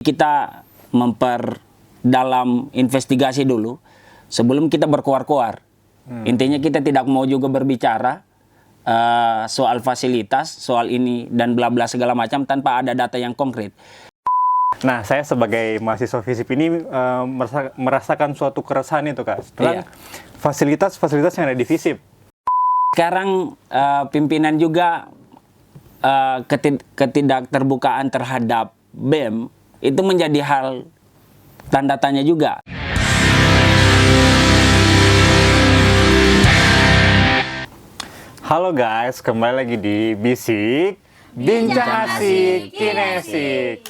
Kita memperdalam investigasi dulu sebelum kita berkoar-koar. Intinya kita tidak mau juga berbicara soal fasilitas, soal ini dan bla bla segala macam tanpa ada data yang konkret. Nah, saya sebagai mahasiswa FISIP ini merasakan suatu keresahan itu, Kak. Setelah fasilitas-fasilitas yang ada di FISIP. Sekarang pimpinan juga ketidakterbukaan terhadap BEM itu menjadi hal tanda tanya juga. Halo guys, kembali lagi di Bisik Bincang Asik Kinesik.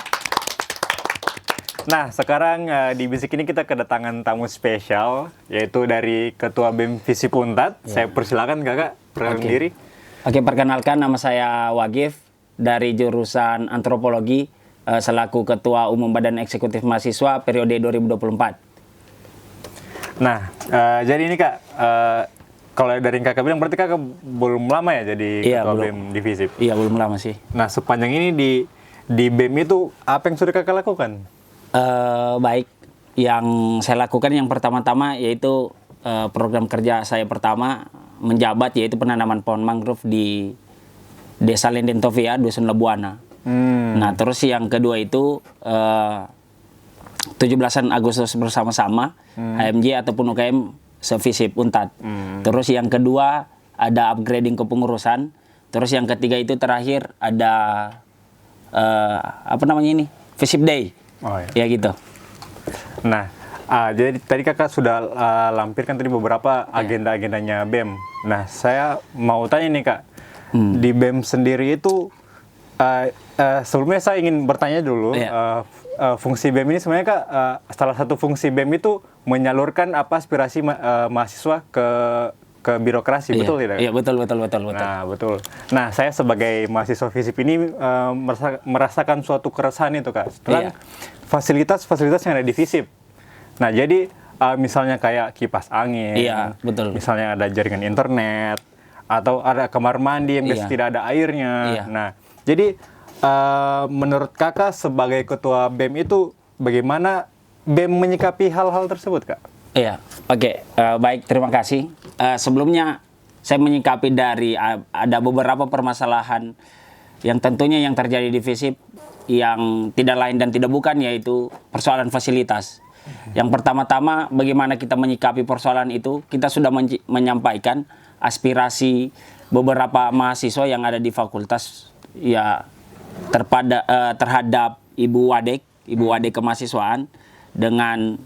Nah, sekarang di Bisik ini kita kedatangan tamu spesial, yaitu dari Ketua BEM FISIP Untat. Saya persilakan Kakak, perkenalkan diri. Oke, perkenalkan, nama saya Wagif dari jurusan Antropologi, selaku Ketua Umum Badan Eksekutif Mahasiswa periode 2024. Nah, jadi ini Kak, kalau dari Kakak bilang berarti Kakak belum lama ya jadi Ketua BEM di FISIP? Iya, belum lama sih. Nah, sepanjang ini di BEM itu apa yang sudah Kakak lakukan? Baik, yang saya lakukan yang pertama-tama yaitu program kerja saya pertama menjabat yaitu penanaman pohon mangrove di Desa Lendentovia, Dusun Lebuana. Nah, terus yang kedua itu 17 Agustus bersama-sama HMJ ataupun UKM se-FISIP Untat. Terus yang kedua ada upgrading kepengurusan. Terus yang ketiga itu terakhir ada apa namanya ini? FISIP Day. Oh, iya. Ya gitu. Nah, jadi tadi Kakak sudah lampirkan tadi beberapa agenda-agendanya BEM. Nah, saya mau tanya nih Kak, di BEM sendiri itu sebelumnya saya ingin bertanya dulu, fungsi BEM ini sebenarnya Kak, salah satu fungsi BEM itu menyalurkan apa aspirasi mahasiswa ke birokrasi, betul tidak? Iya, betul. Nah, betul. Nah, saya sebagai mahasiswa FISIP ini merasakan suatu keresahan itu Kak, setelah fasilitas-fasilitas yang ada di FISIP. Nah, jadi misalnya kayak kipas angin, betul. Misalnya ada jaringan internet, atau ada kamar mandi yang biasanya tidak ada airnya. Nah, jadi menurut Kakak sebagai Ketua BEM itu bagaimana BEM menyikapi hal-hal tersebut, Kak? Iya, oke. Baik, terima kasih. Sebelumnya saya menyikapi dari ada beberapa permasalahan yang tentunya yang terjadi di FISIP yang tidak lain dan tidak bukan yaitu persoalan fasilitas. Yang pertama-tama bagaimana kita menyikapi persoalan itu, kita sudah menyampaikan aspirasi beberapa mahasiswa yang ada di fakultas terhadap Ibu Wadek Kemahasiswaan dengan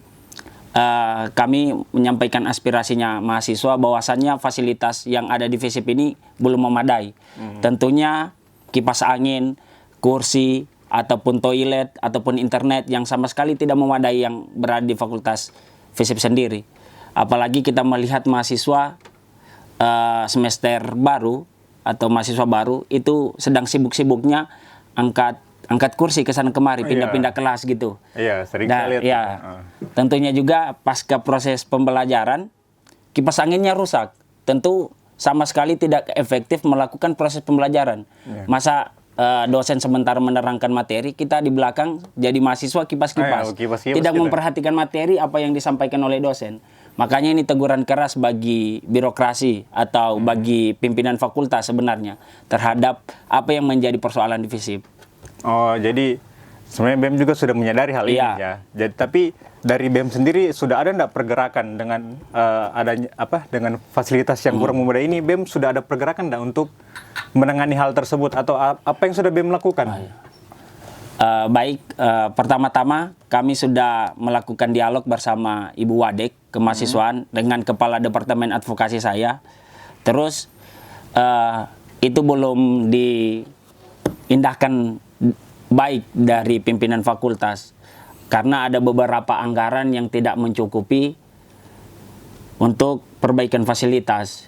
kami menyampaikan aspirasinya mahasiswa bahwasannya fasilitas yang ada di FISIP ini belum memadai. Tentunya kipas angin, kursi, ataupun toilet, ataupun internet yang sama sekali tidak memadai yang berada di fakultas FISIP sendiri. Apalagi kita melihat mahasiswa semester baru atau mahasiswa baru itu sedang sibuk-sibuknya angkat kursi ke sana kemari, pindah-pindah kelas gitu. Iya, sering saya lihat. Tentunya juga pasca proses pembelajaran, kipas anginnya rusak. Tentu sama sekali tidak efektif melakukan proses pembelajaran. Masa dosen sementara menerangkan materi, kita di belakang jadi mahasiswa kipas-kipas. Tidak memperhatikan materi apa yang disampaikan oleh dosen. Makanya ini teguran keras bagi birokrasi atau bagi pimpinan fakultas sebenarnya terhadap apa yang menjadi persoalan di FISIP. Oh, jadi sebenarnya BEM juga sudah menyadari hal ini ya. Jadi tapi dari BEM sendiri sudah ada enggak pergerakan dengan adanya dengan fasilitas yang kurang memadai ini, BEM sudah ada pergerakan enggak untuk menangani hal tersebut atau apa yang sudah BEM lakukan? Pertama-tama kami sudah melakukan dialog bersama Ibu Wadek Kemahasiswaan dengan Kepala Departemen Advokasi saya. Terus itu belum diindahkan baik dari pimpinan fakultas karena ada beberapa anggaran yang tidak mencukupi untuk perbaikan fasilitas.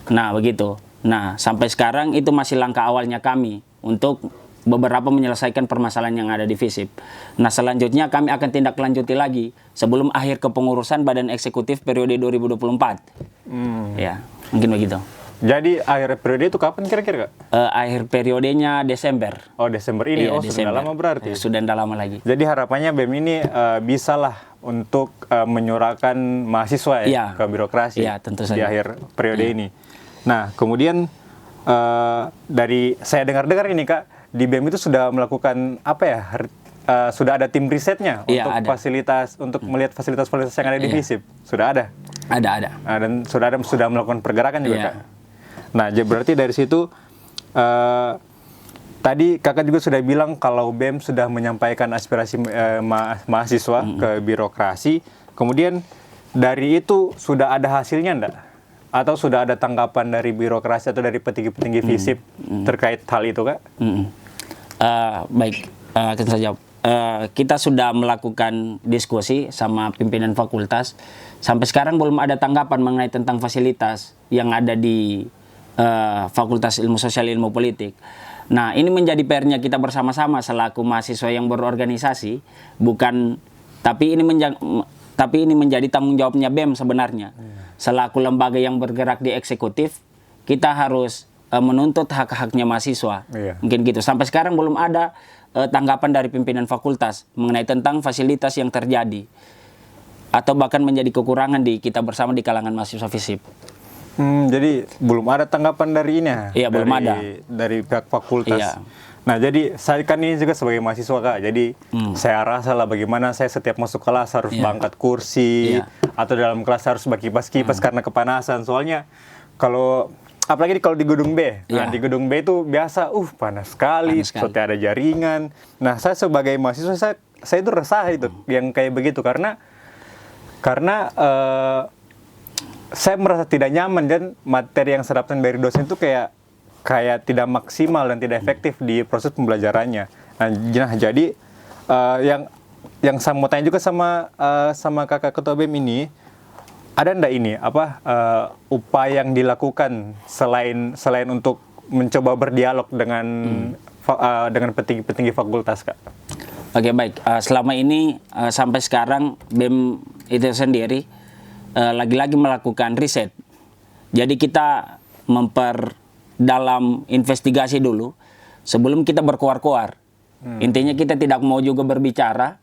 Nah, begitu. Nah, sampai sekarang itu masih langkah awalnya kami untuk beberapa menyelesaikan permasalahan yang ada di FISIP. Nah, selanjutnya kami akan tindak lanjuti lagi sebelum akhir kepengurusan Badan Eksekutif periode 2024. Ya, mungkin begitu. Jadi akhir periode itu kapan kira-kira, Kak? Akhir periodenya Desember. Oh, Desember ini. Iya, Oh, sudah Desember. lama berarti. Sudah tidak lama lagi. Jadi harapannya BEM ini bisalah untuk menyuarakan mahasiswa Iya. ke birokrasi Iya, tentu di saja. akhir periode ini. Nah, kemudian dari saya dengar-dengar ini, Kak, di BEM itu sudah melakukan apa ya? Sudah ada tim risetnya Iya, untuk ada. fasilitas, untuk melihat fasilitas-fasilitas yang ada di Iya. FISIP. Sudah ada. Ada. Dan sudah melakukan pergerakan juga, Iya. Kak. Nah, jadi berarti dari situ tadi Kakak juga sudah bilang kalau BEM sudah menyampaikan aspirasi mahasiswa ke birokrasi. Kemudian dari itu sudah ada hasilnya enggak? Atau sudah ada tanggapan dari birokrasi atau dari petinggi-petinggi FISIP terkait hal itu, Kak? Baik, akan saya jawab. Kita sudah melakukan diskusi sama pimpinan fakultas. Sampai sekarang belum ada tanggapan mengenai tentang fasilitas yang ada di Fakultas Ilmu Sosial Ilmu Politik. Nah, ini menjadi PR-nya kita bersama-sama selaku mahasiswa yang berorganisasi, tapi ini menjadi tanggung jawabnya BEM sebenarnya. Selaku lembaga yang bergerak di eksekutif, kita harus menuntut hak-haknya mahasiswa. Iya. Mungkin gitu. Sampai sekarang belum ada tanggapan dari pimpinan fakultas mengenai tentang fasilitas yang terjadi atau bahkan menjadi kekurangan di kita bersama di kalangan mahasiswa FISIP. Jadi belum ada tanggapan dari ini ya? Iya, belum ada. Dari pihak fakultas. Iya. Nah, jadi saya kan ini juga sebagai mahasiswa, Kak. Jadi saya rasa lah bagaimana saya setiap masuk kelas harus bangkat kursi, Iya. atau dalam kelas harus kipas-kipas karena kepanasan. Soalnya apalagi kalau di gedung B. Nah, Iya. di gedung B itu biasa, panas sekali, Panas sekali. seperti ada jaringan. Nah, saya sebagai mahasiswa saya itu resah itu yang kayak begitu karena saya merasa tidak nyaman dan materi yang saya dapatkan dari dosen itu kayak tidak maksimal dan tidak efektif di proses pembelajarannya. Nah, jadi yang saya mau tanya juga sama kakak ketua BEM ini, ada ndak ini upaya yang dilakukan selain untuk mencoba berdialog dengan petinggi fakultas, Kak? Oke, baik. Selama ini sampai sekarang BEM itu sendiri lagi-lagi melakukan riset. Jadi kita memperdalam investigasi dulu sebelum kita berkoar-koar. Intinya kita tidak mau juga berbicara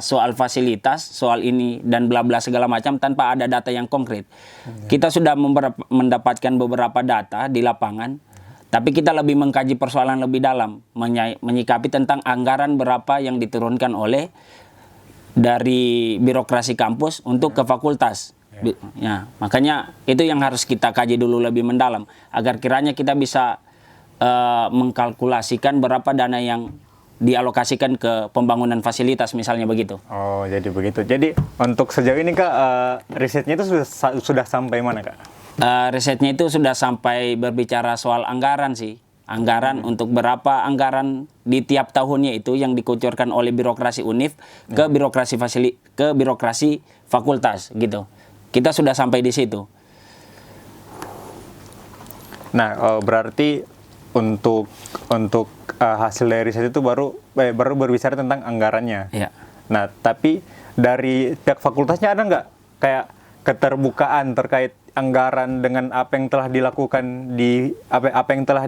soal fasilitas, soal ini dan bla bla segala macam tanpa ada data yang konkret. Kita sudah mendapatkan beberapa data di lapangan, tapi kita lebih mengkaji persoalan lebih dalam, menyikapi tentang anggaran berapa yang diturunkan oleh dari birokrasi kampus untuk ke fakultas. Ya, makanya itu yang harus kita kaji dulu lebih mendalam agar kiranya kita bisa mengkalkulasikan berapa dana yang dialokasikan ke pembangunan fasilitas misalnya begitu. Oh, jadi begitu. Jadi untuk sejauh ini, Kak, risetnya itu sudah sampai mana, Kak? Risetnya itu sudah sampai berbicara soal anggaran sih. Anggaran untuk berapa anggaran di tiap tahunnya itu yang dikucurkan oleh birokrasi UNIF ke birokrasi fakultas gitu. Kita sudah sampai di situ. Nah, berarti untuk hasil dari riset itu baru berbicara tentang anggarannya. Iya. Nah, tapi dari pihak fakultasnya ada nggak kayak keterbukaan terkait anggaran dengan apa yang telah dilakukan apa yang telah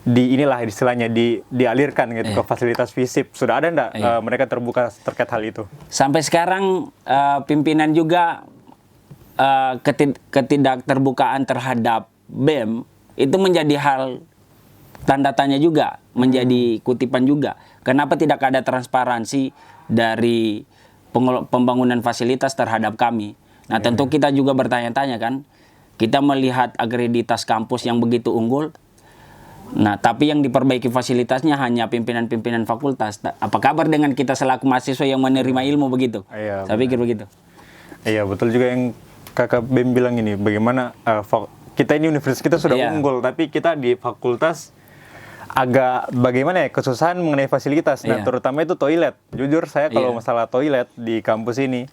inilah istilahnya dialirkan gitu ke fasilitas FISIP. Sudah ada nggak mereka terbuka terkait hal itu? Sampai sekarang pimpinan juga ketidakterbukaan terhadap BEM itu menjadi hal tanda tanya juga, menjadi kutipan juga. Kenapa tidak ada transparansi dari pembangunan fasilitas terhadap kami? Nah, tentu kita juga bertanya-tanya kan. Kita melihat akreditas kampus yang begitu unggul. Nah, tapi yang diperbaiki fasilitasnya hanya pimpinan-pimpinan fakultas. Apa kabar dengan kita selaku mahasiswa yang menerima ilmu begitu? Iya, Saya pikir begitu. Iya, betul juga yang Kakak BEM bilang ini. Bagaimana kita ini universitas kita sudah unggul, tapi kita di fakultas agak bagaimana ya, kesusahan mengenai fasilitas. Nah, terutama itu toilet. Jujur saya kalau masalah toilet di kampus ini,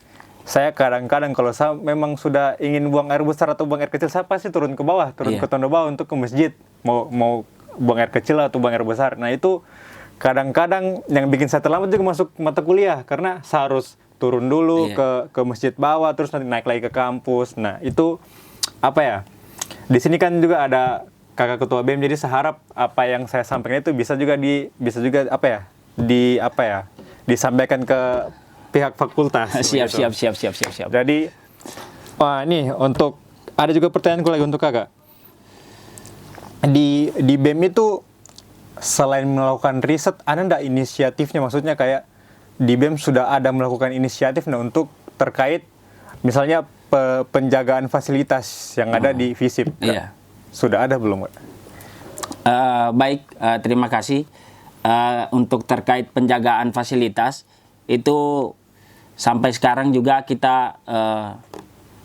saya kadang-kadang kalau saya memang sudah ingin buang air besar atau buang air kecil, saya pasti turun ke bawah, turun ke tenda bawah untuk ke masjid. Mau buang air kecil atau buang air besar. Nah, itu kadang-kadang yang bikin saya terlambat juga masuk mata kuliah karena saya harus turun dulu ke masjid bawah, terus nanti naik lagi ke kampus. Nah, itu apa ya? di sini kan juga ada kakak ketua BEM, jadi saya harap apa yang saya sampaikan itu bisa juga disampaikan ke pihak fakultas. Siap, begitu. siap. Jadi, wah ini ada juga pertanyaanku lagi untuk kakak. Di BEM itu selain melakukan riset, ada nggak inisiatifnya? Maksudnya kayak di BEM sudah ada melakukan inisiatif untuk terkait misalnya penjagaan fasilitas yang ada di FISIP. Iya. Sudah ada belum, Kak? Baik, terima kasih. Untuk terkait penjagaan fasilitas itu sampai sekarang juga kita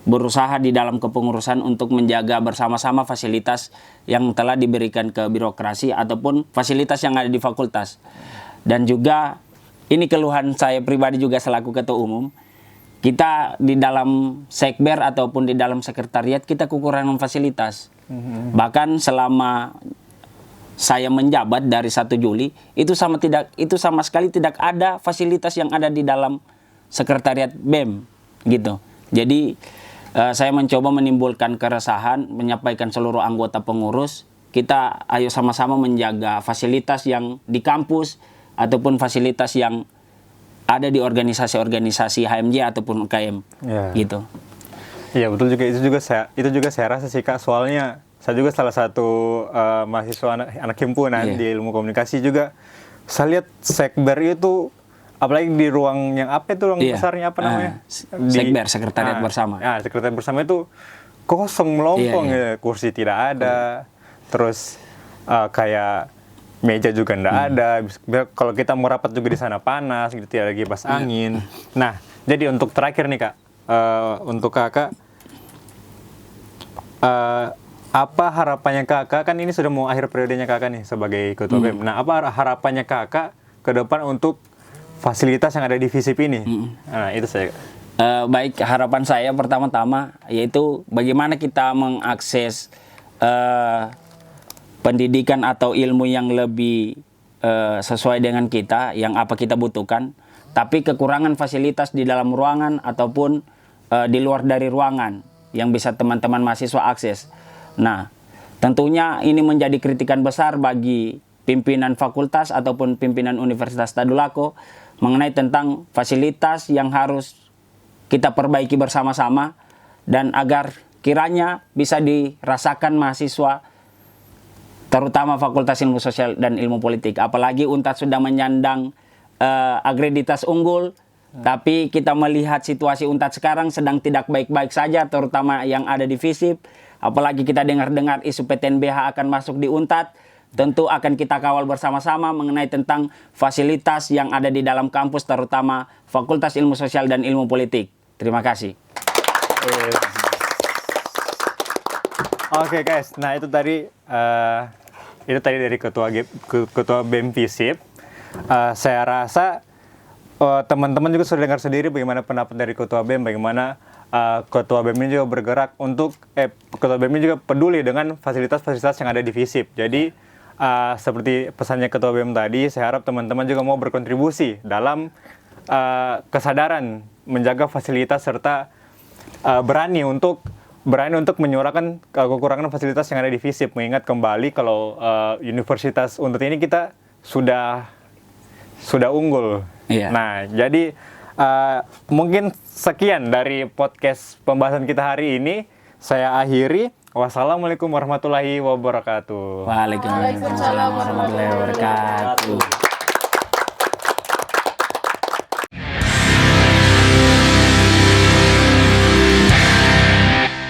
berusaha di dalam kepengurusan untuk menjaga bersama-sama fasilitas yang telah diberikan ke birokrasi ataupun fasilitas yang ada di fakultas. Dan juga ini keluhan saya pribadi juga selaku ketua umum, kita di dalam sekber ataupun di dalam sekretariat kita kekurangan fasilitas. Bahkan selama saya menjabat dari 1 Juli itu sama sekali tidak ada fasilitas yang ada di dalam sekretariat BEM gitu. Jadi saya mencoba menimbulkan keresahan, menyampaikan seluruh anggota pengurus, kita ayo sama-sama menjaga fasilitas yang di kampus ataupun fasilitas yang ada di organisasi-organisasi HMJ ataupun UKM gitu. Iya betul juga, itu juga saya rasa sih Kak, soalnya saya juga salah satu mahasiswa anak himpunan di ilmu komunikasi juga. Saya lihat sekber itu, apalagi di ruang yang ruang besarnya apa namanya? Sekber, sekretariat bersama. Ya, sekretariat bersama itu kosong melompong, ya. Kursi tidak ada, terus kayak meja juga tidak ada. Kalau kita mau rapat juga di sana panas, gitu, tidak lagi kipas angin. Nah, jadi untuk terakhir nih Kak, untuk kakak, apa harapannya kakak, kan ini sudah mau akhir periodenya kakak nih sebagai ketua BEM. Nah, apa harapannya kakak ke depan untuk fasilitas yang ada di FISIP ini? Nah, itu saya. Baik, harapan saya pertama-tama yaitu bagaimana kita mengakses pendidikan atau ilmu yang lebih sesuai dengan kita, yang apa kita butuhkan, tapi kekurangan fasilitas di dalam ruangan ataupun di luar dari ruangan yang bisa teman-teman mahasiswa akses. Nah, tentunya ini menjadi kritikan besar bagi pimpinan fakultas ataupun pimpinan Universitas Tadulako mengenai tentang fasilitas yang harus kita perbaiki bersama-sama dan agar kiranya bisa dirasakan mahasiswa terutama Fakultas Ilmu Sosial dan Ilmu Politik. Apalagi UNTAD sudah menyandang akreditas unggul, tapi kita melihat situasi UNTAD sekarang sedang tidak baik-baik saja, terutama yang ada di FISIP. Apalagi kita dengar-dengar isu PTNBH akan masuk di UNTAD. Tentu akan kita kawal bersama-sama mengenai tentang fasilitas yang ada di dalam kampus, terutama Fakultas Ilmu Sosial dan Ilmu Politik. Terima kasih. Oke guys, nah itu tadi dari ketua BEM FISIP. Saya rasa teman-teman juga sudah dengar sendiri bagaimana pendapat dari ketua BEM, bagaimana ketua BEM ini juga bergerak untuk ketua BEM ini juga peduli dengan fasilitas-fasilitas yang ada di FISIP. Jadi seperti pesannya ketua BEM tadi, saya harap teman-teman juga mau berkontribusi dalam kesadaran menjaga fasilitas serta berani untuk menyuarakan kekurangan fasilitas yang ada di FISIP. Mengingat kembali kalau Universitas UNTAD ini kita sudah unggul. Iya. Nah, jadi mungkin sekian dari podcast pembahasan kita hari ini. Saya akhiri. Wassalamualaikum warahmatullahi wabarakatuh. Waalaikumsalam warahmatullahi wabarakatuh.